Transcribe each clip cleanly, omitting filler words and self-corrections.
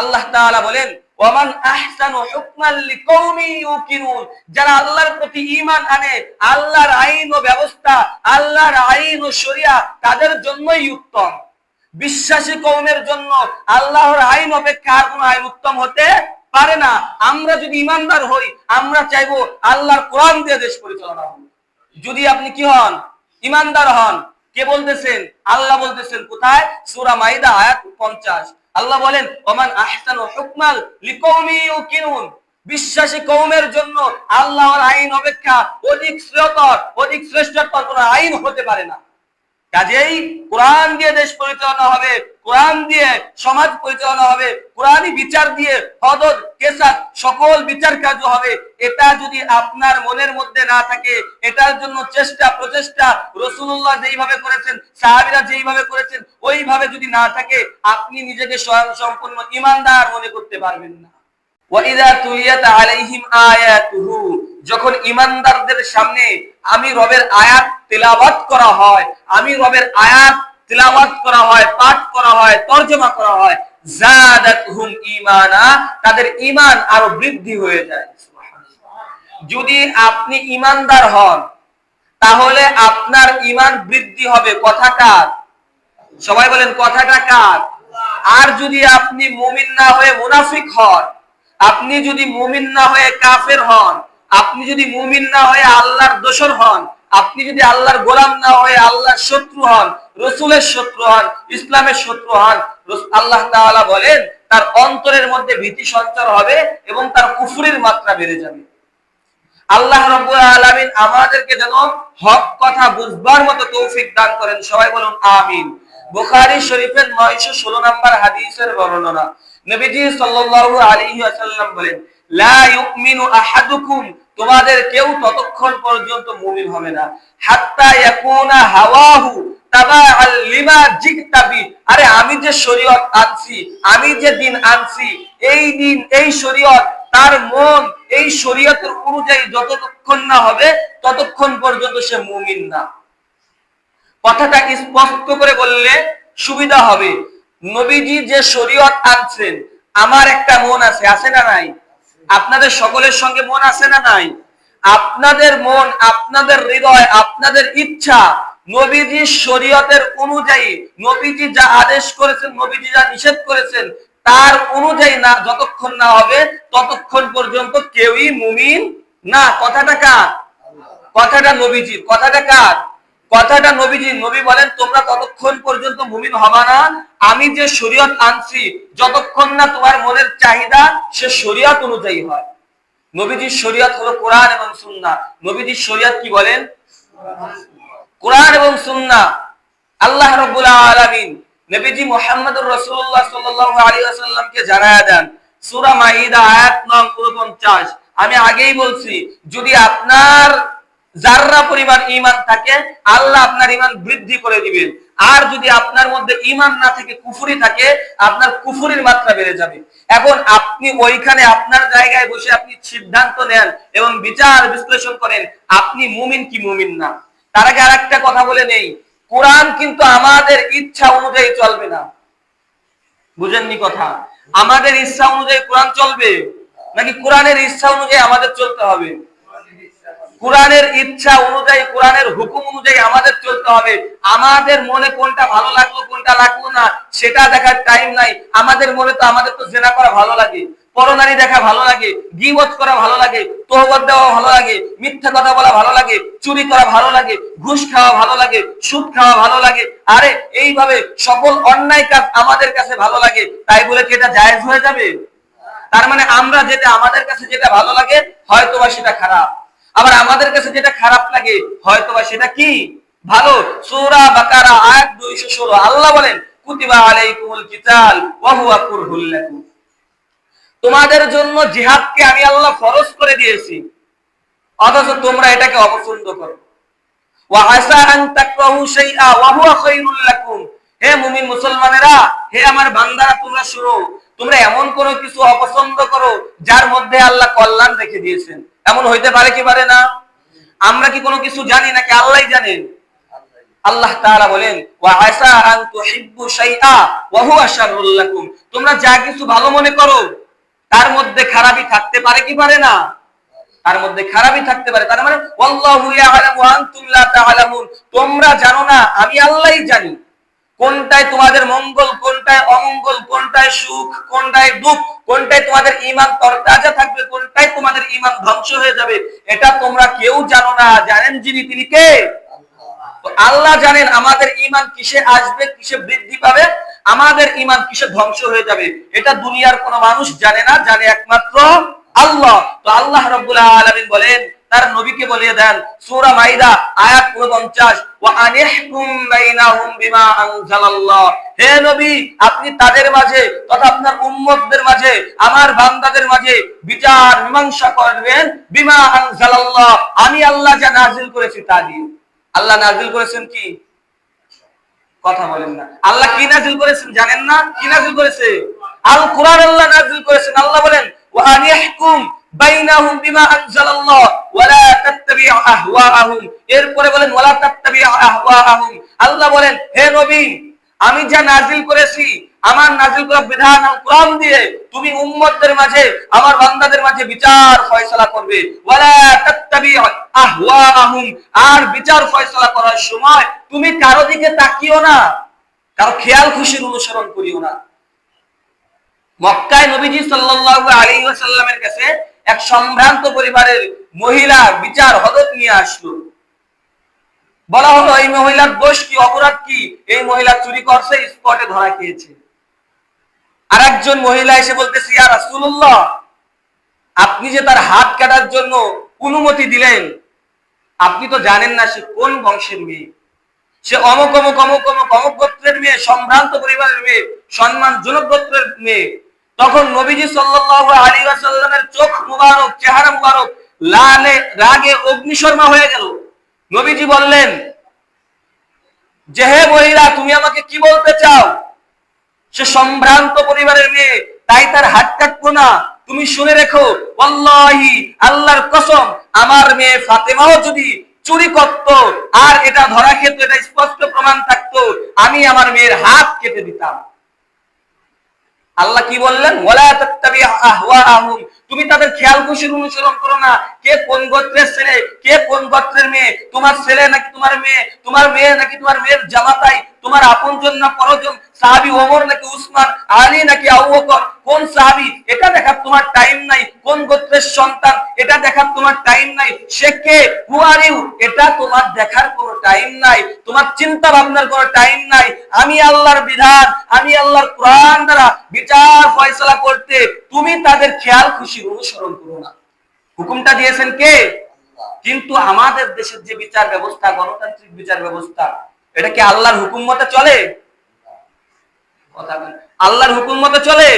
আল্লাহ তাআলা বলেন ওয়ামান আহসানু হুকমান লিকাউমি ইউকিনুন, যারা আল্লাহর প্রতি ঈমান আনে, আল্লাহর আইন ও ব্যবস্থা, আল্লাহর আইন ও শরিয়া তাদের জন্যই উত্তম। বিশ্বাসী কওমের জন্য আল্লাহর আইন অপেক্ষা আর কোনো আইন উত্তম হতে পারে না। আমরা যদি ঈমানদার হই, আমরা চাইবো আল্লাহর কোরআন দিয়ে দেশ পরিচালনা হোক। যদি আপনি কি হন? ঈমানদার হন। কে বলতেছেন? আল্লাহ বলতেছেন। কোথায়? সূরা মাইদা আয়াত 50। আল্লাহ বলেন ওমান আহসানু হুকমান লিকাউমি ইউকিনুন, বিশ্বাসী কওমের জন্য আল্লাহর আইন অপেক্ষা অধিক শ্রেয়তর, অধিক শ্রেষ্ঠতর কোনো আইন হতে পারে না। কাজেই কোরআন দিয়ে দেশ পরিচালনা হবে, কোরআন দিয়ে সমাজ পরিচালনা হবে, কোরআনী বিচার দিয়ে হদদ কেসাত সকল বিচার কার্য হবে। এটা যদি আপনার মনের মধ্যে না থাকে, এটার জন্য চেষ্টা প্রচেষ্টা রাসূলুল্লাহ যেইভাবে করেছেন, সাহাবীরা যেইভাবে করেছেন, ওইভাবে যদি না থাকে, আপনি নিজেকে স্বয়ংসম্পূর্ণ ঈমানদার মনে করতে পারবেন না। ওয়াইদা তুলিয়াত আলাইহিম আয়াতুহু, যখন ঈমানদারদের সামনে আমি রবের আয়াত তেলাওয়াত করা হয়, আমি রবের আয়াত তেলাওয়াত করা হয়, পাঠ করা হয়, তরজমা করা হয়, যাদাতহুম ঈমানা, তাদের ঈমান আরো বৃদ্ধি হয়ে যায়। যদি আপনি ঈমানদার হন, তাহলে আপনার ঈমান বৃদ্ধি হবে। কথাটা সবাই বলেন, কথাটা কার? আর যদি আপনি মুমিন না হয়ে মুনাফিক হন, আপনি যদি মুমিন না হয়ে কাফের হন, আপনি যদি মুমিন না হয়ে আল্লাহর দোসর হন, আপনি যদি আল্লাহর গোলাম না হয়ে আল্লাহর শত্রু হন, রাসূলের শত্রু হন, ইসলামের শত্রু হন, আল্লাহ তাআলা বলেন তার অন্তরের মধ্যে ভীতি সঞ্চার হবে এবং তার কুফরির মাত্রা বেড়ে যাবে। আল্লাহ রাব্বুল আলামিন আমাদেরকে যেন হক কথা বুঝবার মতো তৌফিক দান করেন। সবাই বলুন আমিন। বুখারী শরীফের 916 নম্বর হাদিসের বর্ণনা, নবীজি সাল্লাল্লাহু আলাইহি ওয়াসাল্লাম বলেন লা ইউমিনু আহাদুকুম, তোমাদের কেউ ততক্ষণ পর্যন্ত মুমিন হবে না, হাত্তা ইয়াকুনা হাওয়াহু তাবাআল লিমা জিকতাবি, আরে আমি যে শরীয়ত আনছি, আমি যে দিন আনছি, এই দিন এই শরীয়ত, তার মন এই শরীয়তের অনুযায়ী যতক্ষণ না হবে ততক্ষণ পর্যন্ত সে মুমিন না। কথাটা স্পষ্ট করে বললে সুবিধা হবে। নবীজি যে শরীয়ত আনছেন, আমার একটা মন আছে, আছে না নাই? আপনাদের সকলের সঙ্গে মন আছে না নাই? আপনাদের মন, আপনাদের হৃদয়, আপনাদের ইচ্ছা নবীজির শরীয়তের অনুযায়ী, নবীজি যা আদেশ করেছেন, নবীজি যা নিষেধ করেছেন তার অনুযায়ী না যতক্ষণ না হবে ততক্ষণ পর্যন্ত কেউই মুমিন না। কথাটা কার? কথাটা নবীজির। কথাটা কার? কথাটা নবীজি। নবী বলেন তোমরা ততক্ষণ পর্যন্ত মুমিন হবা না, আমি যে শরীয়ত আনছি যতক্ষণ না তোমার মনের চাহিদা সে শরীয়ত অনুযায়ী হয়। নবীজির শরীয়ত হলো কোরআন এবং সুন্নাহ। নবীজির শরীয়ত কি বলেন? কোরআন এবং সুন্নাহ। আল্লাহ রাব্বুল আলামিন নবীজি মুহাম্মদুর রাসূলুল্লাহ সাল্লাল্লাহু আলাইহি ওয়াসাল্লামকে জানায়া দেন সূরা মাইদা আয়াত নং 49। আমি আগেই বলছি, যদি আপনার যাররা পরিমাণ ঈমান থাকে, আল্লাহ আপনার ঈমান বৃদ্ধি করে দিবেন। আর যদি আপনার মধ্যে ঈমান না থাকে, কুফরি থাকে, আপনার কুফরির মাত্রা বেড়ে যাবে। এখন আপনি ওইখানে আপনার জায়গায় বসে আপনি সিদ্ধান্ত নেন এবং বিচার বিশ্লেষণ করেন আপনি মুমিন কি মুমিন না। তার আগে আরেকটা কথা বলে নেই, কোরআন কিন্তু আমাদের ইচ্ছা অনুযায়ী চলবে না। বুঝেননি কথা? আমাদের ইচ্ছা অনুযায়ী কোরআন চলবে নাকি কোরআনের ইচ্ছা অনুযায়ী আমাদের চলতে হবে? কোরআনের ইচ্ছা অনুযায়ী, কোরআনের হুকুম অনুযায়ী আমাদের চলতে হবে। আমাদের মনে কোনটা ভালো লাগলো কোনটা লাগলো না সেটা দেখার টাইম নাই। আমাদের মনে তো, আমাদের তো জিনা করা ভালো লাগে, পরনারী দেখা ভালো লাগে, গীবত করা ভালো লাগে, তহবত দেওয়া ভালো লাগে, মিথ্যা কথা বলা ভালো লাগে, চুরি করা ভালো লাগে, ঘুষ খাওয়া ভালো লাগে, সুদ খাওয়া ভালো লাগে। আরে এইভাবে সকল অন্যায় কাজ আমাদের কাছে ভালো লাগে, তাই বলে কি এটা জায়েজ হয়ে যাবে? তার মানে আমরা যেটা, আমাদের কাছে যেটা ভালো লাগে হয়তোবা সেটা খারাপ, আবার আমাদের কাছে যেটা খারাপ লাগে হয়তোবা সেটা কি ভালো। সূরা বাকারা আয়াত 216 আল্লাহ বলেন কুতিবা আলাইকুমুল কিতাল ওয়া হুয়া কুরহুল লাকুম, তোমাদের জন্য জিহাদকে আমি আল্লাহ ফরজ করে দিয়েছি, অথচ তোমরা এটাকে অপছন্দ করো। ওয়া আসা আন তাকরাহু শাইআ ওয়া হুয়া খায়রুল লাকুম, হে মুমিন মুসলমানেরা, হে আমার বান্দারা, তোমরা শুনো, তোমরা এমন কোনো কিছু অপছন্দ করো যার মধ্যে আল্লাহ কল্যাণ রেখে দিয়েছেন। এমন হইতে পারে কি পারে না? আমরা কি কোনো কিছু জানি নাকি আল্লাহই জানেন? আল্লাহ তাআলা বলেন ওয়া আসা আন তুহিব্বু শাইআ ওয়া হুয়া শাররুল লাকুম, তোমরা যা কিছু ভালো মনে করো তার মধ্যে খারাপই থাকতে পারে কি পারে না? তার মধ্যে খারাপই থাকতে পারে। তার মানে ওয়াল্লাহু ইয়ালামু ওয়া আনতুম লা তা'লামুন, তোমরা জানো না আমি আল্লাহই জানি কোনটায় তোমাদের মঙ্গল, কোনটায় অমঙ্গল, কোনটায় সুখ, কোনটায় দুঃখ, কোনটায় তোমাদের ঈমান তরতাজা থাকবে, কোনটায় তোমাদের ঈমান ধ্বংস হয়ে যাবে, এটা তোমরা কেউ জানো না। জানেন যিনি তিনি কে? আল্লাহ জানেন আমাদের ঈমান কিসে আসবে, কিসে বৃদ্ধি পাবে, আমাদের ঈমান কিসে ধ্বংস হয়ে যাবে, এটা দুনিয়ার কোনো মানুষ জানে না, জানে একমাত্র আল্লাহ। তো আল্লাহ রাব্বুল আলামিন বলেন, তার নবীকে বলে দেন সূরা মাইদা আয়াত 49, ওয়া আনিহকুম বাইনাহুম বিমা আনজালাল্লাহ, হে নবী আপনি তাদের মাঝে তথা আপনার উম্মতদের মাঝে, আমার বান্দাদের মাঝে বিচার মীমাংসা করবেন বিমা আনজালাল্লাহ, আমি আল্লাহ যা নাযিল করেছি তা দিয়ে। আল্লাহ নাযিল করেছেন কি? কথা বলেন না। আল্লাহ কি নাযিল করেছেন জানেন না? কি নাযিল করেছে? আল কোরআন আল্লাহ নাযিল করেছেন। আল্লাহ বলেন ওয়া আনিহকুম বাইনাহুম বিমা আনজালাল্লাহ ওয়া লা তাত্তাবি আহওয়াআহুম, এরপরে বলেন ওয়া লা তাত্তাবি আহওয়াআহুম। আল্লাহ বলেন হে নবী আমি যা নাযিল করেছি, আমার নাযিল করা বিধান আল কোরআন দিয়ে তুমি উম্মতদের মাঝে, আমার বান্দাদের মাঝে বিচার ফয়সালা করবে। ওয়া লা তাত্তাবি আহওয়াআহুম, আর বিচার ফয়সালা করার সময় তুমি কারো দিকে তাকিও না, কারো খেয়াল খুশির অনুসরণ করিও না। মক্কায় নবীজি সাল্লাল্লাহু আলাইহি ওয়াসাল্লামের কাছে এক সম্ভ্রান্ত পরিবারের মহিলা বিচার হদত নিয়ে আসলো। বলা হলো এই মহিলার দোষ কি, অপরাধ কি? এই মহিলা চুরি করছে, স্পটে ধরা খেয়েছে। আরেকজন মহিলা এসে বলতেছে ইয়া রাসূলুল্লাহ আপনি যে তার হাত কাটার জন্য অনুমতি দিলেন, আপনি তো জানেন না সে কোন বংশের মেয়ে, সে অমুক অমুক অমুক অমুক অমুক গোত্রের মেয়ে, সম্ভ্রান্ত পরিবারের মেয়ে, সম্মানজনক গোত্রের মেয়ে। তখন নবীজি সাল্লাল্লাহু আলাইহি ওয়াসাল্লামের চোখ মুবারক, চেহারা মুবারক লালে রাগে অগ্নিশর্মা হয়ে গেল। নবীজি বললেন যে হে মহিলা তুমি আমাকে কি বলতে চাও? সে সম্ভ্রান্ত পরিবারের মেয়ে, তাই তার হাত কাটবো না। তুমি শুনে রেখো ওয়াল্লাহি আল্লাহর কসম আমার মেয়ে ফাতেমাও যদি চুরি করত আর এটা ধরা খেত, এটা স্পষ্ট প্রমাণ থাকতো, আমি আমার মেয়ের হাত কেটে দিতাম। আল্লাহ কি বললেন? ওয়ালা তাত্তাবি আহওয়াআহুম, তুমি তাদের খেয়াল খুশির অনুসরণ করো না। কে কোন গোত্রের ছেলে, কে কোন গোত্রের মেয়ে, তোমার ছেলে নাকি তোমার মেয়ে, তোমার মেয়ে নাকি তোমার মেয়ের জামাতাই, তোমার আপনজন না পরজন, সাহাবী ওমর নাকি উসমান, আলী নাকি আবু বকর, কোন সাহাবী এটা দেখার তোমার টাইম নাই, কোন গোত্রের সন্তান এটা দেখার তোমার টাইম নাই, সে কে, হু আর ইউ এটা তোমার দেখার কোনো টাইম নাই, তোমার চিন্তা ভাবনার কোনো টাইম নাই। আমি আল্লাহর বিধান, আমি আল্লাহর কোরআন দ্বারা বিচার ফয়সালা করতে তুমি তাদের খেয়াল খুশির অনুসরণ করো না। হুকুমটা দিয়েছেন কে? কিন্তু আমাদের দেশের যে বিচার ব্যবস্থা, গণতান্ত্রিক বিচার ব্যবস্থা, এটা কি আল্লাহর হুকুম মতে চলে? কথা বলেন, আল্লাহর হুকুম মতে চলে?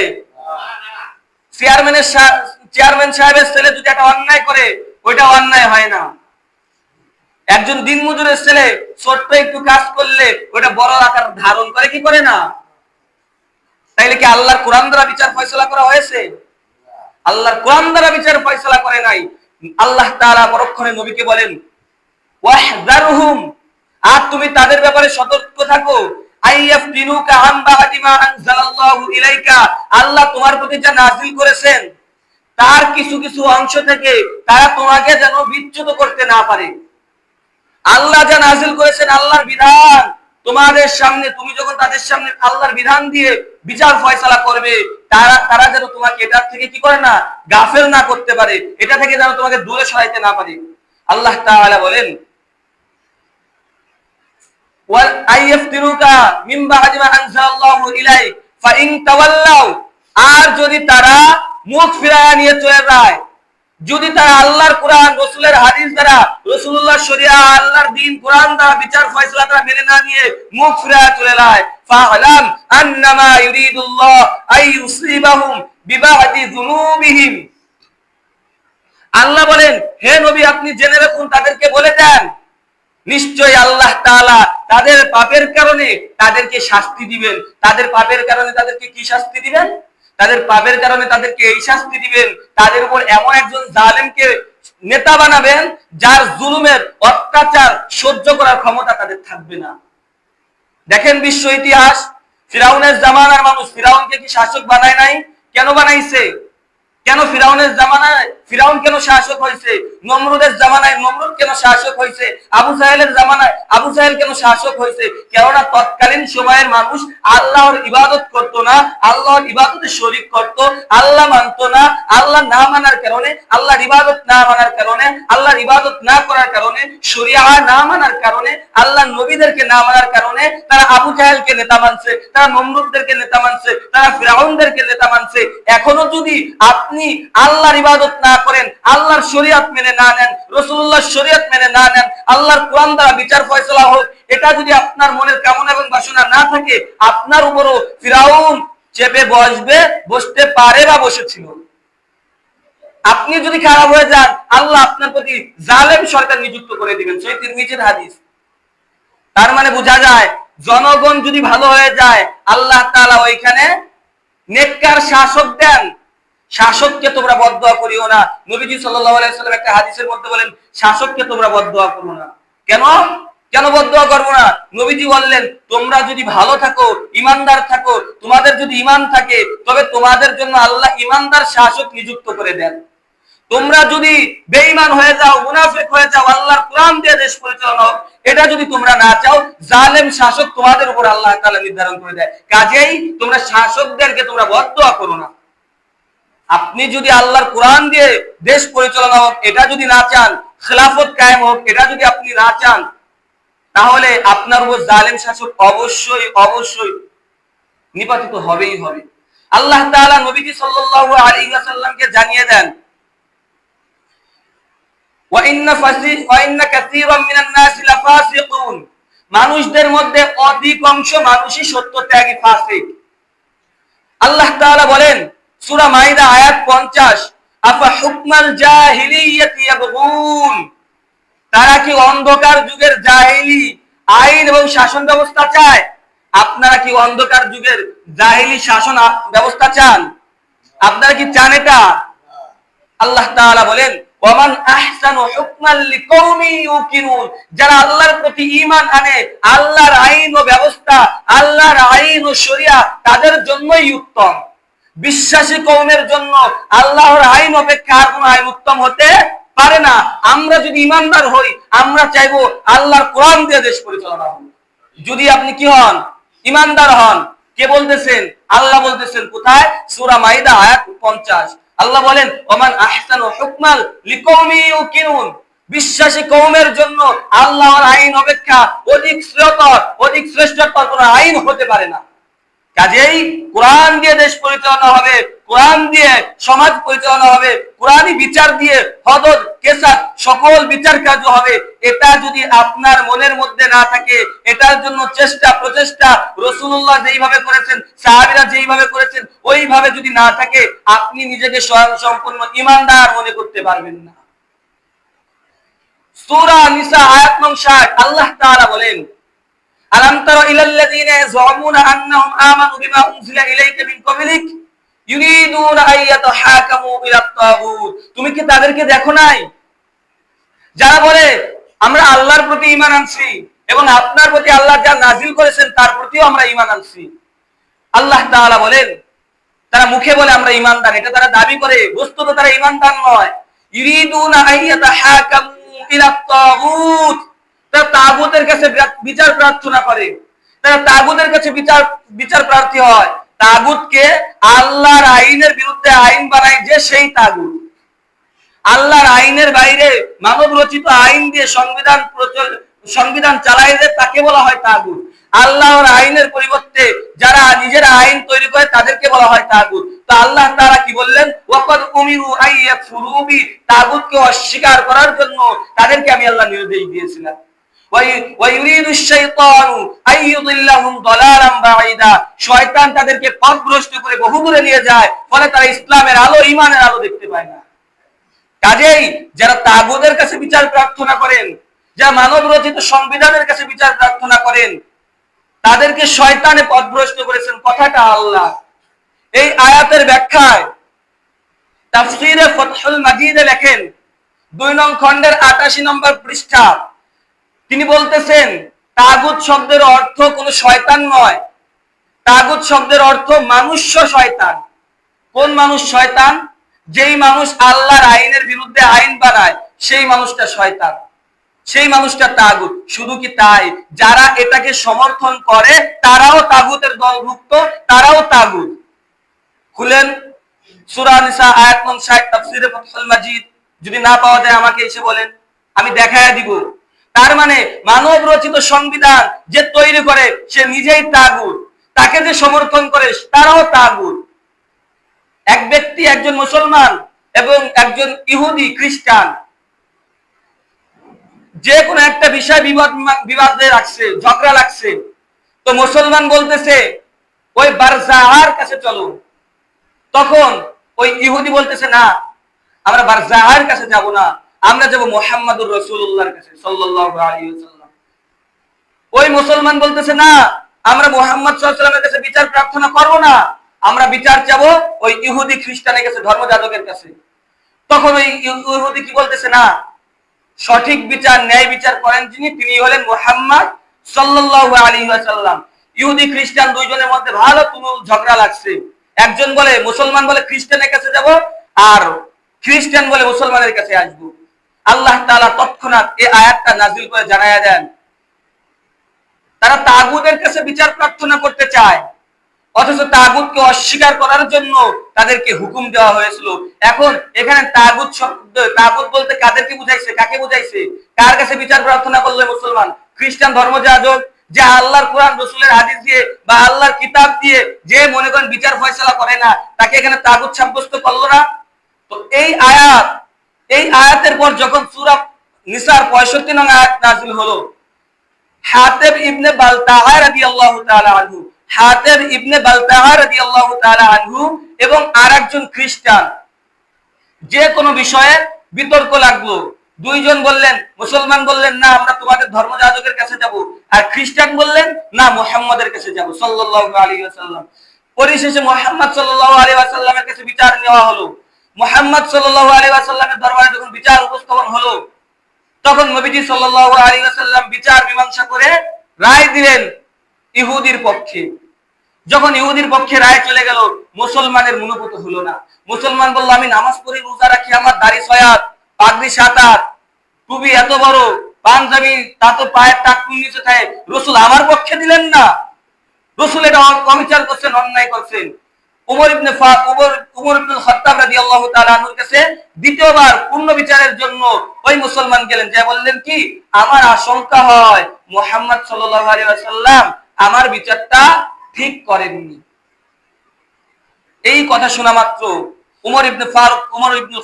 চেয়ারম্যান সাহেবের ছেলে যদি একটা অন্যায় করে ওইটা অন্যায় হয় না। একজন দিনমজুরের ছেলে ছোট্ট একটু কাজ করলে ওটা বড় আকার ধারণ করে কি করে না? তাইলে কি আল্লাহর কোরআন দ্বারা বিচার ফয়সালা করা হয়েছে? আল্লাহর কোরআন দ্বারা বিচার ফয়সালা করে নাই। আল্লাহ তাআলা পরক্ষণে নবীকে বলেন ওয়াহযারহুম, আর তুমি তাদের ব্যাপারে সতর্ক থাকো, আইয়াফতিনুকা আন বা'দি মা আনজালাল্লাহু ইলাইকা, আল্লাহ তোমার প্রতি যা নাযিল করেছেন তার কিছু কিছু অংশ থেকে তারা তোমাকে যেন বিচ্যুত করতে না পারে। আল্লাহ যা নাযিল করেছেন আল্লাহর বিধান তোমাদের সামনে, তুমি যখন তাদের সামনে আল্লাহর বিধান দিয়ে বিচার ফয়সালা করবে, তারা যেন তোমাকে এটা থেকে কি করে না, গাফেল না করতে পারে, এটা থেকে যেন তোমাকে দূরে সরাইতে না পারে। আল্লাহ তাআলা বলেন ওয়াল আইয়াফতিনুকা মিন বা'দি মা আনজালাল্লাহু ইলাইক ফাইন তাওয়াল্লাউ, আর যদি তারা মুখ ফিরায়া নিয়ে চলে যায়, যদি তারা আল্লাহর কোরআন, রাসূলের হাদিস দ্বারা, রাসূলুল্লাহর শরিয়া, আল্লাহর দ্বীন কোরআন দ্বারা বিচার ফয়সালা দ্বারা মেনে না নিয়ে মুখ ফিরায়া চলে যায়, ফাআলাম আন্নামা ইউরিদুল্লাহ আই ইউসিবাহুম বিবাদি যুনুবিহিম, আল্লাহ বলেন হে নবী আপনি জেনে রাখুন, তাদেরকে বলে দেন নিশ্চয়ই আল্লাহ তাআলা তাদের পাপের কারণে তাদেরকে শাস্তি দিবেন। তাদের পাপের কারণে তাদেরকে কি শাস্তি দিবেন? তাদের পাপের কারণে তাদেরকে এই শাস্তি দিবেন, তাদের উপর এমন একজন জালেমকে নেতা বানাবেন যার জুলুমের অত্যাচার সহ্য করার ক্ষমতা তাদের থাকবে না। দেখেন বিশ্ব ইতিহাস, ফিরাউনের জামানার মানুষ ফিরাউনকে কি শাসক বানায় নাই? কেন বানাইছে? কেন ফিরাউনের জামানায় ফিরাউন কেন শাসক হয়েছে? নমরুদের জামানায় নমরুদ কেন শাসক হয়েছে? আবু জাহেলের জামানায় আবু জাহেল কেন শাসক হয়েছে? কেননা তৎকালীন সময়ের মানুষ আল্লাহর ইবাদত করত না, আল্লাহর ইবাদতে শরীক করত, আল্লাহ মানত না। আল্লাহ না মানার কারণে, আল্লাহর ইবাদত না মানার কারণে, আল্লাহর ইবাদত না করার কারণে, শরিয়া না মানার কারণে, আল্লাহর নবীদেরকে না মানার কারণে তারা আবু জাহেলকে নেতা মানছে, তারা নমরুদদেরকে নেতা মানছে, তারা ফিরাউনদেরকে নেতা মানছে। এখনো যদি আপনি আল্লাহর ইবাদত না করেন, আল্লাহর শরীয়ত মেনে না নেন, রাসূলুল্লাহর শরীয়ত মেনে না নেন, আল্লাহর কোরআন দ্বারা বিচার ফয়সালা হোক, এটা যদি আপনার মনের কামনা এবং বাসনা না থাকে, আপনার উপরও ফিরাউন চেপে বসতে পারে বা বসেছিল। আপনি যদি খারাপ হয়ে যান, আল্লাহ আপনার প্রতি জালেম সরকার নিযুক্ত করে দিবেন। সহিহ তিরমিজির হাদিস। তার মানে বোঝা যায় জনগণ যদি ভালো হয়ে যায়, আল্লাহ তাআলা ওইখানে নেককার শাসক দেন। শাসককে তোমরা বদদুয়া করিও না। নবীজি সাল্লাল্লাহু আলাইহি ওয়াসাল্লাম একটা হাদিসের মধ্যে বলেন, শাসককে তোমরা বদদুয়া করো না। কেন কেন বদদুয়া করবো না? নবীজি বললেন, তোমরা যদি ভালো থাকো, ইমানদার থাকো, তোমাদের যদি ইমান থাকে, তবে তোমাদের জন্য আল্লাহ ইমানদার শাসক নিযুক্ত করে দেন। তোমরা যদি বেঈমান হয়ে যাও, মুনাফিক হয়ে যাও, আল্লাহর কোরআন দিয়ে দেশ পরিচালনা হোক, এটা যদি তোমরা না চাও, জালেম শাসক তোমাদের উপর আল্লাহ তাআলা নির্ধারণ করে দেয়। কাজেই তোমরা শাসকদেরকে তোমরা বদদুয়া করো না। আপনি যদি আল্লাহর কোরআন দিয়ে দেশ পরিচালনা হোক এটা যদি না চান, খেলাফত কায়েম হোক এটা যদি আপনি না চান, তাহলে আপনার উপর জালেম শাসক অবশ্যই অবশ্যই নিপাতিত হবেই হবে। আল্লাহ তাআলা নবীজি সাল্লাল্লাহু আলাইহি ওয়াসাল্লামকে জানিয়ে দেন, ওয়া ইন্না কাসীরাম মিনান নাসি লাফাসিকুন, মানুষদের মধ্যে অধিকাংশ মানুষই সত্যত্যাগী ফাসিক। আল্লাহ তাআলা বলেন সূরা মাইদা আয়াত 50, আফা হুকমাল জাহিলিয়াতি ইয়াবগুন, তারা কি অন্ধকার যুগের জাহেলি আইন এবং শাসন ব্যবস্থা চায়? আপনারা কি অন্ধকার যুগের জাহেলি শাসন ব্যবস্থা চান? আপনারা কি চান এটা? আল্লাহ তাআলা বলেন, ওয়ামান আহসানু হুকমান লিকওমি ইউকিনুন, যারা আল্লাহর প্রতি ঈমান আনে, আল্লাহর আইন ও ব্যবস্থা, আল্লাহর আইন ও শরিয়া তাদের জন্যই উত্তম। বিশ্বাসী কওমের জন্য আল্লাহর আইন অপেক্ষা আর কোনো আইন উত্তম হতে পারে না। আমরা যদি ইমানদার হই, আমরা চাইবো আল্লাহর কোরআন দিয়ে দেশ পরিচালনা হোক। যদি আপনি কি হন? ইমানদার হন। কে বলতেছেন? আল্লাহ বলতেছেন। কোথায়? সূরা মাইদা আয়াত 50। আল্লাহ বলেন, ওমান আহসানু হুকমান লিকওমি ইউকিনুন, বিশ্বাসী কওমের জন্য আল্লাহর আইন অপেক্ষা অধিক শ্রেয়তর, অধিক শ্রেষ্ঠতর কোনো আইন হতে পারে না। কাজেই কোরআন দিয়ে দেশ পরিচালনা হবে, কোরআন দিয়ে সমাজ পরিচালনা হবে, কোরআনী বিচার দিয়ে হদদ কেসাত সকল বিচার কার্য হবে। এটা যদি আপনার মনের মধ্যে না থাকে, এটার জন্য চেষ্টা প্রচেষ্টা রাসূলুল্লাহ যেইভাবে করেছেন, সাহাবীরা যেইভাবে করেছেন, ওইভাবে যদি না থাকে, আপনি নিজেকে স্বয়ংসম্পূর্ণ ঈমানদার মনে করতে পারবেন না। সূরা নিসা আয়াত নং 60 আল্লাহ তাআলা বলেন, আলাম তারা ইলাল্লাযীনা ইয়াযুমুনা আন্নাহুম আমানু বিমা উনজিলা ইলাইকা মিন ক্বাবলিক ইউরিদুনা আইয়াতাহাকামু ইলাত তাগুত, তুমি কি তাদেরকে দেখো নাই যারা বলে আমরা আল্লাহর প্রতি ঈমান আনছি এবং আপনার প্রতি আল্লাহ যা নাজিল করেছেন তার প্রতিও আমরা ঈমান আনছি। আল্লাহ তাআলা বলেন, তারা মুখে বলে আমরা ঈমানদার, এটা তারা দাবি করে, বস্তুত তারা ঈমানদার নয়। ইউরিদুনা আইয়াতাহাকামু ইলাত তাগুত, তারা তাগুতের কাছে বিচার প্রার্থনা করে, তারা তাগুতের কাছে বিচার প্রার্থী হয়। তাগুতকে আল্লাহর আইনের বিরুদ্ধে আইন বানায় যে সেই তাগুত। আল্লাহর আইনের বাইরে মানব রচিত আইন দিয়ে সংবিধান চালায় যে তাকে বলা হয় তাগুত। আল্লাহর আইনের পরিবর্তে যারা নিজেরা আইন তৈরি করে তাদেরকে বলা হয় তাগুত। তো আল্লাহ তাআলা কি বললেন? ওয়াকাদ উমিরু আইয়াকফুরু বি, তাগুতকে অস্বীকার করার জন্য তাদেরকে আমি আল্লাহ নির্দেশ দিয়েছিলাম। শয়তান তাদেরকে পথভ্রষ্ট করে বহুদূরে নিয়ে যায়, ফলে তারা ইসলামের আলো, ঈমানের আলো দেখতে পায় না। কাজেই যারা তাগুতের কাছে বিচার প্রার্থনা করেন, যারা মানব রচিত সংবিধানের কাছে বিচার প্রার্থনা করেন, তাদেরকে শয়তানে পথভ্রষ্ট করেছেন। কথাটা আল্লাহ এই আয়াতের ব্যাখ্যায় তাফসীরে ফাতহুল মাজিদে লেখেন, 2 নং খণ্ডের 88 নম্বর পৃষ্ঠা। তিনি বলতেছেন তাগুত শব্দের অর্থ কোনো শয়তান নয়, তাগুত শব্দের অর্থ মানুষ্য শয়তান। কোন মানুষ শয়তান? যেই মানুষ আল্লাহর আইনের বিরুদ্ধে আইন বানায় সেই মানুষটা শয়তান, সেই মানুষটা তাগুত। শুধু কি তাই, যারা এটাকে সমর্থন করে তারাও তাগুতের দলভুক্ত, তারাও তাগুত। খুলেন সূরা নিসা আয়াত নং 60 তাফসীরে ফাতহুল মাজিদ, যদি না পাওয়া যায় আমাকে এসে বলেন, আমি দেখায়া দিব। তার মানে মানব রচিত সংবিধান যে তৈরি করে সে নিজেই তাগুত, তাকে যে সমর্থন করে তারাও তাগুত। এক ব্যক্তি, একজন মুসলমান এবং একজন ইহুদি খ্রিস্টান যে কোনো একটা বিষয় বিবাদে রাখছে, ঝগড়া লাগছে, তো মুসলমান বলতেছে ওই বারজাহার কাছে চলো, তখন ওই ইহুদি বলতেছে না আমরা বারজাহার কাছে যাব না, আমরা যাব মুহাম্মাদুর রাসূলুল্লাহর কাছে সাল্লাল্লাহু আলাইহি ওয়াসাল্লাম। ওই মুসলমান বলতেছে না আমরা মুহাম্মদ সাল্লাল্লাহু আলাইহি ওয়াসাল্লামের কাছে বিচার প্রার্থনা করব না, আমরা বিচার চাবো ওই ইহুদি খ্রিস্টানের কাছে, ধর্মযাজকের কাছে। তখন ওই ইহুদি কি বলতেছে না, সঠিক বিচার, ন্যায় বিচার করেন যিনি, তিনি হলেন মুহাম্মদ সাল্লাল্লাহু আলাইহি ওয়াসাল্লাম। ইহুদি খ্রিস্টান দুইজনের মধ্যে ভালো তুমুল ঝগড়া লাগছে। একজন বলে, মুসলমান বলে খ্রিস্টানের কাছে যাব, আর খ্রিস্টান বলে মুসলমানের কাছে আসবো। আল্লাহ তাআলা তৎক্ষণাৎ এই আয়াতটা নাযিল করে জানায়া দেন তারা তাগুতের কাছে বিচার প্রার্থনা করতে চায়, অথচ তাগুতকে অস্বীকার করার জন্য তাদেরকে হুকুম দেওয়া হয়েছিল। এখন এখানে তাগুত শব্দ, তাগুত বলতে কাদেরকে বুঝাইছে, কাকে বুঝাইছে? কার কাছে বিচার প্রার্থনা করলে মুসলমান? খ্রিস্টান ধর্মযাজক যে আল্লাহর কোরআন রাসূলের হাদিস দিয়ে বা আল্লাহর কিতাব দিয়ে যে মনে করেন বিচার ফয়সালা করে না, তাকে এখানে তাগুত সাব্যস্ত করলো না? তো এই আয়াতের পর যখন সূরা নিসার 65 নং আয়াত নাযিল হলো, হাতিব ইবনে বালতাআ রাদিয়াল্লাহু তাআলা আনহু, হাতিব ইবনে বালতাআ রাদিয়াল্লাহু তাআলা আনহু এবং আরেকজন খ্রিস্টান যে কোনো বিষয়ে বিতর্ক লাগলো। দুইজন বললেন, মুসলমান বললেন না আমরা তোমাদের ধর্মযাজকের কাছে যাব, আর খ্রিস্টান বললেন না মুহাম্মাদের কাছে যাব সাল্লাল্লাহু আলাইহি ওয়াসাল্লাম। পরিশেষে মুহাম্মদ সাল্লাল্লাহু আলাইহি ওয়াসাল্লামের কাছে বিচার নেওয়া হলো। মুহাম্মদ সাল্লাল্লাহু আলাইহি ওয়াসাল্লামের দরবারে যখন বিচার উপস্থাপন হলো, তখন নবীজি সাল্লাল্লাহু আলাইহি ওয়াসাল্লাম বিচার মীমাংসা করে রায় দিলেন ইহুদির পক্ষে। যখন ইহুদির পক্ষে রায় চলে গেল, মুসলমানের মনোভূত হলো না। মুসলমান বলল আমি নামাজ পড়ি, রোজা রাখি, আমার দাড়ি 6 হাত, পাগড়ি 7 হাত, টুপি এত বড়, পাঞ্জাবি তা তো পায়ের টাকনুর নিচে থাকে, রাসূল আমার পক্ষে দিলেন না। রাসূল এটা অবিচার করছেন, অন্যায় করছেন। উমর ইবনে খাত্তাব রাদিয়াল্লাহু তাআলা আনহুর কাছে দ্বিতীয়বার পূর্ণ বিচারের জন্য ওই মুসলমান গেলেন, যে বললেন কি আমার আশঙ্কা হয় মুহাম্মদ সাল্লাল্লাহু আলাইহি ওয়াসাল্লাম আমার বিচারটা ঠিক করেননি। এই কথা শোনা মাত্র উমর ইবনে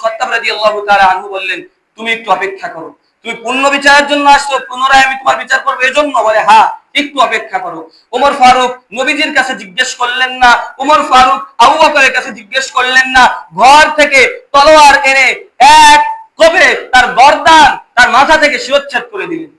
খাত্তাব রাদিয়াল্লাহু তাআলা আনহু বললেন তুমি একটু অপেক্ষা করো, তুমি পূর্ণ বিচারের জন্য আসছো, পুনরায় আমি তোমার বিচার করবো এজন্য? বলে হ্যাঁ, একটু অপেক্ষা করো। ওমর ফারুক নবীজির কাছে জিজ্ঞেস করলেন না, ওমর ফারুক আবু বকরের কাছে জিজ্ঞেস করলেন না, ঘর থেকে তলোয়ার এনে এক কোপে তার গর্দান, তার মাথা থেকে শিরচ্ছেদ করে দিলেন।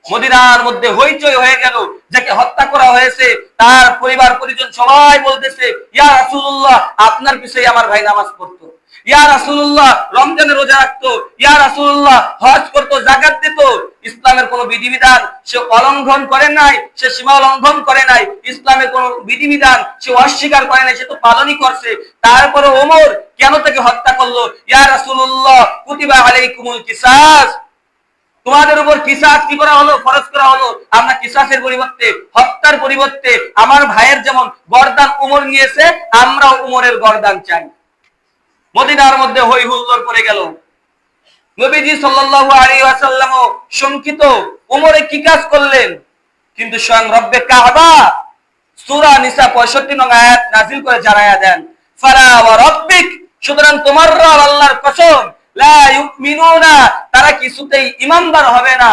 মদিনার মধ্যে হইচই হয়ে গেল, যাকে হত্যা করা হয়েছে তার পরিবার পরিজন সবাই বলতেছে ইয়া রাসূলুল্লাহ আপনার পিছনে আমার ভাই নামাজ পড়তো, ইয়া রাসূলুল্লাহ রমজানে রোজা রাখতো, ইয়া রাসূলুল্লাহ হজ করতো, যাকাত দিত। ইসলামের কোন বিধিবিধান সে অলঙ্ঘন করে নাই, সে সীমা লঙ্ঘন করে নাই, ইসলামের কোন বিধিবিধান সে অস্বীকার করে নাই, সে তো পালনই করছে। তারপরে ওমর কেন তাকে হত্যা করলো? ইয়া রাসূলুল্লাহ কুতিবা আলাইকুমুল কিসাস, তোমাদের উপর কিসাস কি করা হলো, ফরজ করা হলো। আমরা কিসাসের পরিবর্তে, হত্যার পরিবর্তে আমার ভাইয়ের যেমন গর্দান উমর নিয়েছে, আমরাও উমরের গর্দান চাই। মদিনার মধ্যে হই হুল্লোড় পড়ে গেল। নবীজি সাল্লাল্লাহু আলাইহি ওয়াসাল্লাম শঙ্কিত, উমরে কি কাজ করলেন? কিন্তু স্বয়ং রব্বে কাবা সূরা নিসা 65 নং আয়াত নাযিল করে জানায়া দেন ফালা ওয়া রাব্বিক, সুতরাং তোমার রব আল্লাহর কসম, লা ইউমিনুনা তারা কিছুতেই ঈমানদার হবে না,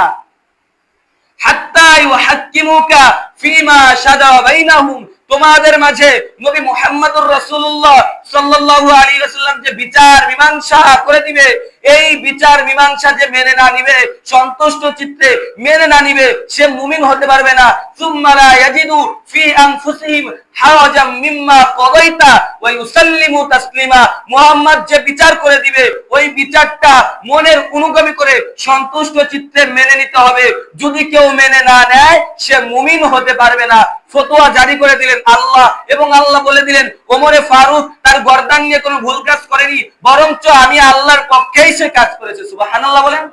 হাত্তা ইউহাক্কিমুকা ফিমা শাজারা বাইনাহুম, তোমাদের মাঝে নবী মুহাম্মদুর রাসূলুল্লাহ সাল্লাল্লাহু আলাইহি ওয়াসাল্লাম যে বিচার মীমাংসা করে দিবে, এই বিচার মীমাংসা যে মেনে না নিবে, সন্তুষ্ট চিত্তে মেনে না নিবে, সে মুমিন হতে পারবে না। সুম্মা লা ইয়াজিদু ফি আনফুসিহিম হারাজাম মিম্মা কাদাইতা ওয়া ইউসাল্লিমু তাসলিমা। মুহাম্মদ যে বিচার করে দিবে ওই বিচারটা মনের অনুগামী করে সন্তুষ্ট চিত্তে মেনে নিতে হবে। যদি কেউ মেনে না নেয় সে মুমিন হতে পারবে না। ফতোয়া জারি করে দিলেন আল্লাহ, এবং আল্লাহ বলে দিলেন ওমরে ফারুক তার গর্দান নিয়ে কোনো ভুল কাজ করেনি, বরঞ্চ আমি আল্লাহর পক্ষেই সে কাজ করেছে। সুবহানাল্লাহ বলেন।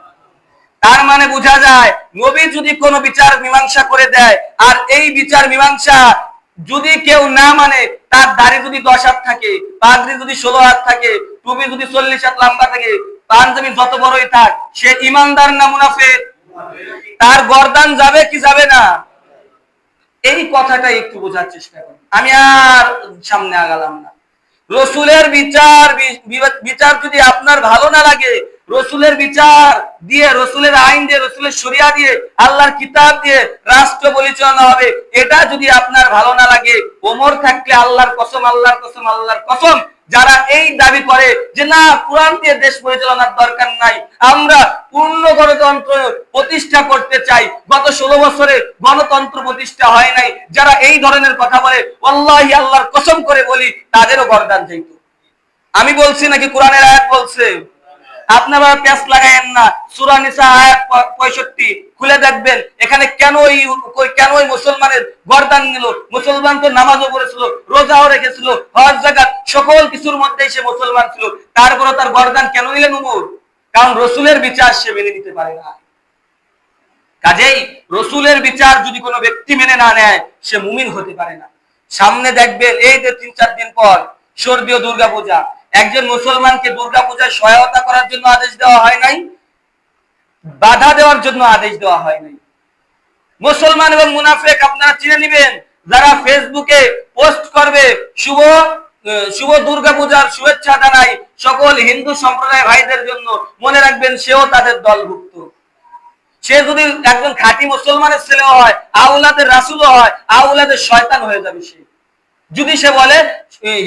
তার মানে বোঝা যায় নবী যদি কোনো বিচার মীমাংসা করে দেয়, আর এই বিচার মীমাংসা যদি কেউ না মানে, তার দাড়ি যদি 10 হাত থাকে, পাগড়ি যদি 16 হাত থাকে, টুপি যদি 40 হাত লম্বা থাকে, পাঞ্জাবি যত বড়ই থাক, সে ইমানদার না মুনাফিক? তার গর্দান যাবে কি যাবে না? এই কথাটা একটু বোঝার চেষ্টা করুন। আমি আর সামনে আগালাম না। রসুলের বিচার যদি আপনার ভালো না লাগে, রসুলের বিচার দিয়ে, রসুলের আইন দিয়ে, রসুলের শরিয়া দিয়ে, আল্লাহর কিতাব দিয়ে রাষ্ট্র পরিচালনা হবে, এটা যদি আপনার ভালো না লাগে, ওমর থাকলে আল্লাহর কসম, আল্লাহর কসম, আল্লাহর কসম, যারা এই দাবি করে যে না কোরআন দিয়ে দেশ পরিচালনার দরকার নাই, আমরা পূর্ণ গণতন্ত্র প্রতিষ্ঠা করতে চাই, গত 16 বছরে গণতন্ত্র প্রতিষ্ঠা হয় নাই, যারা এই ধরনের কথা বলে, ওয়াল্লাহি আল্লাহর কসম করে বলি তাদেরও গর্দান যাইত। আমি বলছি নাকি কোরআনের আয়াত বলছে? আপনারা প্যাঁচ লাগায়েন না। সূরা নিসা আয়াত 65 খুলে দেখবেন, এখানে কেন ওই মুসলমানের গর্দান নিল? মুসলমান তো নামাজও পড়েছিল, রোজাও রেখেছিল, হজ যাকাত সকল কিছুর মধ্যেই সে মুসলমান ছিল, তারপরে তার গর্দান কেন নিলেন ওমর? কারণ রসুলের বিচার সে মেনে নিতে পারে না। কাজেই রসুলের বিচার যদি কোনো ব্যক্তি মেনে না নেয়, সে মুমিন হতে পারে না। সামনে দেখবেন এই যে 3-4 দিন পর শারদীয় দুর্গাপূজা, একজন মুসলমানকে দুর্গাপূজায় সহায়তা করার জন্য আদেশ দেওয়া হয় নাই, বাধা দেওয়ার জন্য আদেশ দেওয়া হয় নাই। মুসলমান এবং মুনাফিক আপনারা চিনে নেবেন। যারা ফেসবুকে পোস্ট করবে শুভ দুর্গাপূজার শুভেচ্ছা জানাই সকল হিন্দু সম্প্রদায় ভাইদের জন্য, মনে রাখবেন সেও তাদের দলভুক্ত। সে যদি একজন খাঁটি মুসলমানের ছেলে হয়, আওলাদের রাসূলও হয়, আওলাদের শয়তান হয়ে যাবে সে, যদি সে বলে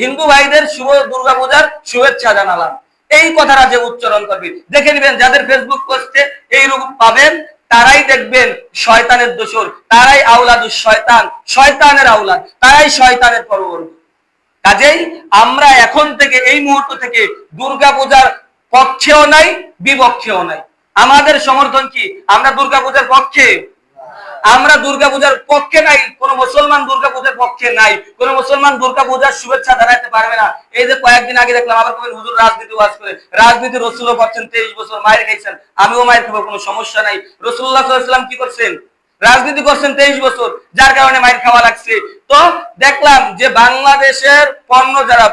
হিন্দু ভাইদের শুভ দুর্গাপূজার শুভেচ্ছা জানালাম। এই কথাটা যে উচ্চারণ করবে, দেখে নেবেন যাদের ফেসবুক পোস্টে এইরকম পাবেন, তারাই দেখবেন শয়তানের দোসর, তারাই আওলাদুস শয়তান, শয়তানের আওলাদ, তারাই শয়তানের পরবর্তী। কাজেই আমরা এখন থেকে, এই মুহূর্ত থেকে দুর্গাপূজার পক্ষেও নাই, বিপক্ষেও নাই। আমাদের সমর্থন কি? আমরা দুর্গাপূজার পক্ষে, আমরা দুর্গাপূজার পক্ষে নাই। কোন মুসলমান দুর্গাপূজার পক্ষে নাই, কোন মুসলমান দুর্গাপূজার শুভেচ্ছা জানাইতে পারবে না। এই যে কয়েকদিন আগে দেখলাম আবার কোন হুজুর রাজনীতি ওয়াজ করে, রাজনীতি রসুলও করছেন, 23 বছর মায়ের খাইছেন, আমিও মায়ের খাবো, কোনো সমস্যা নাই। রাসূলুল্লাহ সাল্লাল্লাহু আলাইহি ওয়াসাল্লাম কি করছেন? রাজনীতি করছেন 23 বছর, যার কারণে মায়ের খাওয়া লাগছে। তো দেখলাম যে বাংলাদেশের পণ্য যারা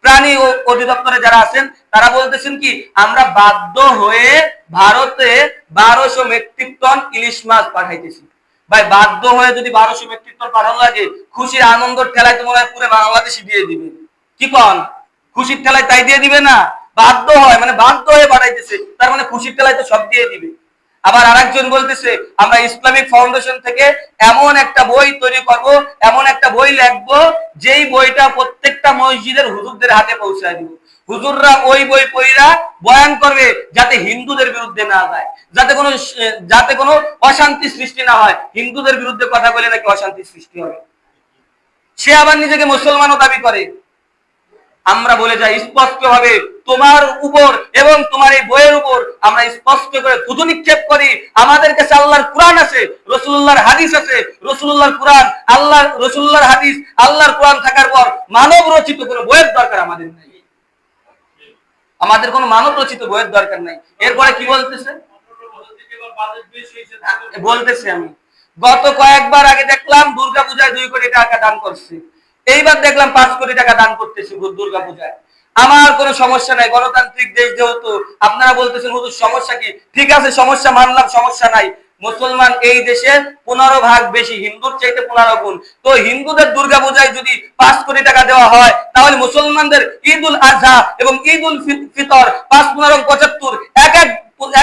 প্রাণী অধিদপ্তরে যারা আছেন, তারা বলতেছেন কি আমরা বাধ্য হয়ে ভারতে 1200 মেট্রিক টন ইলিশ মাছ পাঠাইতেছি। ভাই বাধ্য হয়ে যদি 1200 মেট্রিক টন পাঠানো লাগে, খুশির আনন্দের ঠেলায় তো মনে হয় পুরো বাংলাদেশি দিয়ে দিবে। কি কন? খুশির ঠেলায় তাই দিয়ে দিবে না? বাধ্য হয় মানে বাধ্য হয়ে পাঠাইতেছে, তার মানে খুশির ঠেলায় তো সব দিয়ে দিবে। আবার আরেকজন বলতেছে আমরা ইসলামিক ফাউন্ডেশন থেকে এমন একটা বই তৈরি করব, এমন একটা বই লিখবো, যেই বইটা প্রত্যেকটা মসজিদের হুজুরদের হাতে পৌঁছায় দিব। হুজুররা ওই বই পড়া বয়ান করবে, যাতে হিন্দুদের বিরুদ্ধে না যায়, যাতে কোনো অশান্তি সৃষ্টি না হয়। হিন্দুদের বিরুদ্ধে কথা বলে নাকি অশান্তি সৃষ্টি হবে। সে আবার নিজেকে মুসলমানও দাবি করে। আমরা বলে যাই স্পষ্ট ভাবে, তোমার উপর এবং তোমার এই বইয়ের উপর আমরা স্পষ্ট করে থুতু নিক্ষেপ করি। আমাদের কাছে আল্লাহর কোরআন আছে, রাসূলুল্লাহর হাদিস আছে। রাসূলুল্লাহর কোরআন, রাসূলুল্লাহর হাদিস, আল্লাহর কোরআন থাকার পর মানব রচিত কোনো বইয়ের দরকার আমাদের নাই। আমাদের কোনো মানব রচিত বইয়ের দরকার নাই। এরপরে কি বলতেছে? আমি গত কয়েকবার আগে দেখলাম দুর্গাপূজায় 2 কোটি টাকা দান করছে, এইবার দেখলাম 5 কোটি টাকা দান করতেছে দুর্গাপূজায়। আমার কোনো সমস্যা নাই, গণতান্ত্রিক দেশ যেহেতু। আপনারা বলতেছেন হুজুর সমস্যা কি? ঠিক আছে, সমস্যা মানলাম, সমস্যা নাই। মুসলমান এই দেশে 15 ভাগ বেশি, হিন্দুর চাইতে 15 গুণ। তো হিন্দুদের দুর্গাপূজায় যদি 5 কোটি টাকা দেওয়া হয়, তাহলে মুসলমানদের ঈদুল আজহা এবং ঈদুল ফিতর 5, 15, 75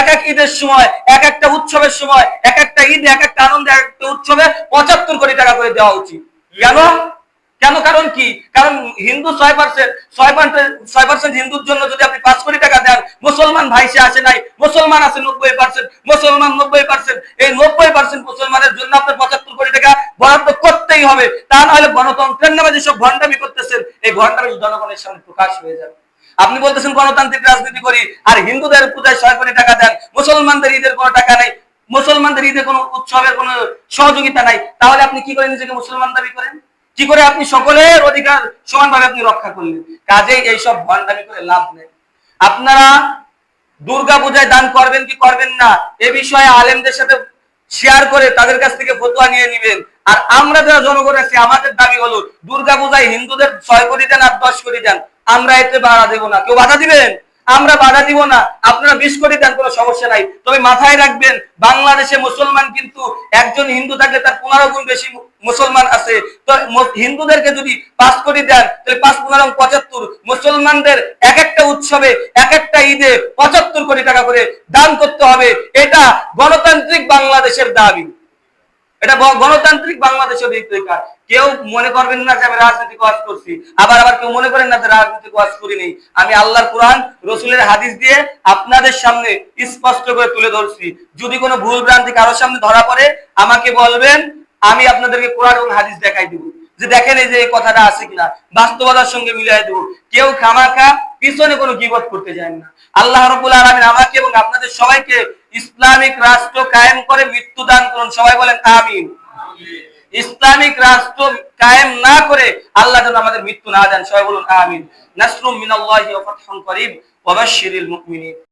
এক এক ঈদের সময়, এক একটা উৎসবের সময়, এক একটা ঈদ, এক একটা আনন্দে, এক একটা উৎসবে 75 কোটি টাকা করে দেওয়া উচিত। কেন? কেন? কারণ কি? কারণ হিন্দু 6% হিন্দুর জন্য যদি আপনি 5 কোটি টাকা দেন, মুসলমান ভাই সে আসে নাই, মুসলমান আছে 90%, মুসলমান 90%, এই 90% মুসলমানের জন্য আপনার 75 কোটি টাকা বরাদ্দ করতেই হবে। তা না হলে গণতন্ত্রের নামে যেসব ভণ্ডামি করতেছেন, এই ভণ্ডামি জনগণের সামনে প্রকাশ হয়ে যাবে। আপনি বলতেছেন গণতান্ত্রিক রাজনীতি করি, আর হিন্দুদের পূজায় 6 কোটি টাকা দেন, মুসলমানদের ঈদের কোনো টাকা নাই, মুসলমানদের ঈদের কোনো উৎসবের কোনো সহযোগিতা নাই, তাহলে আপনি কি করে নিজেকে মুসলমান দাবি করেন? কি করে আপনি সকলের অধিকার সমানভাবে আপনি রক্ষা করলেন? কাজেই এইসব ভণ্ডামি করে লাভ নেই। আপনারা দুর্গা পূজায় দান করবেন কি করবেন না, এ বিষয়ে আলেমদের সাথে শেয়ার করে তাদের কাছ থেকে ফতোয়া নিয়ে নেবেন। আর আমরা যারা জনগণ আছি, আমাদের দাবি হলো দুর্গা পূজায় হিন্দুদের 6 কোটি দেন আর 10 কোটি দেন, আমরা এতে বাধা দেব না। কেউ বাধা দিবেন? আমরা বাধা দিব না। আপনারা 20 কোটি দেন, কোনো সমস্যা নাই। তবে মাথায় রাখবেন, বাংলাদেশে মুসলমান কিন্তু একজন হিন্দু থাকলে তার 15 গুণ বেশি মুসলমান আছে। তো হিন্দুদেরকে যদি 5 কোটি দেন, তাহলে 5 15 75, মুসলমানদের এক একটা উৎসবে এক একটা ঈদে 75 কোটি টাকা করে দান করতে হবে। এটা গণতান্ত্রিক বাংলাদেশের দাবি, এটা গণতান্ত্রিক বাংলাদেশের অধিকার। কেউ মনে করবেন না যে আমি রাজনৈতিক ওয়াজ করছি, আবার কেউ মনে করেন না যে রাজনৈতিক ওয়াজ করি নেই। আমি আল্লাহর কোরআন রসুলের হাদিস দিয়ে আপনাদের সামনে স্পষ্ট করে তুলে ধরছি। যদি কোনো ভুল ভ্রান্তি কারোর সামনে ধরা পড়ে, আমাকে বলবেন, আমি আপনাদেরকে কোরআন এবং হাদিস দেখাই দিব, যে দেখেন এই যে এই কথাটা আছে কিনা, বাস্তবতার সঙ্গে মিলাই দেব। কেউ খামাখা পিছনে কোনো গীবত করতে যায় না। আল্লাহ রাব্বুল আলামিন আমাকে এবং আপনাদের সবাইকে ইসলামিক রাষ্ট্র কায়েম করে মৃত্যু দান করুন। সবাই বলেন আমিন। ইসলামিক রাষ্ট্র কায়েম না করে আল্লাহ যেন আমাদের মৃত্যু না দেন। সবাই বলুন আমিন। নাসরুম মিনাল্লাহি ওয়া ফাতহুন করিব ওয়া বাশশিরিল মুমিনিন।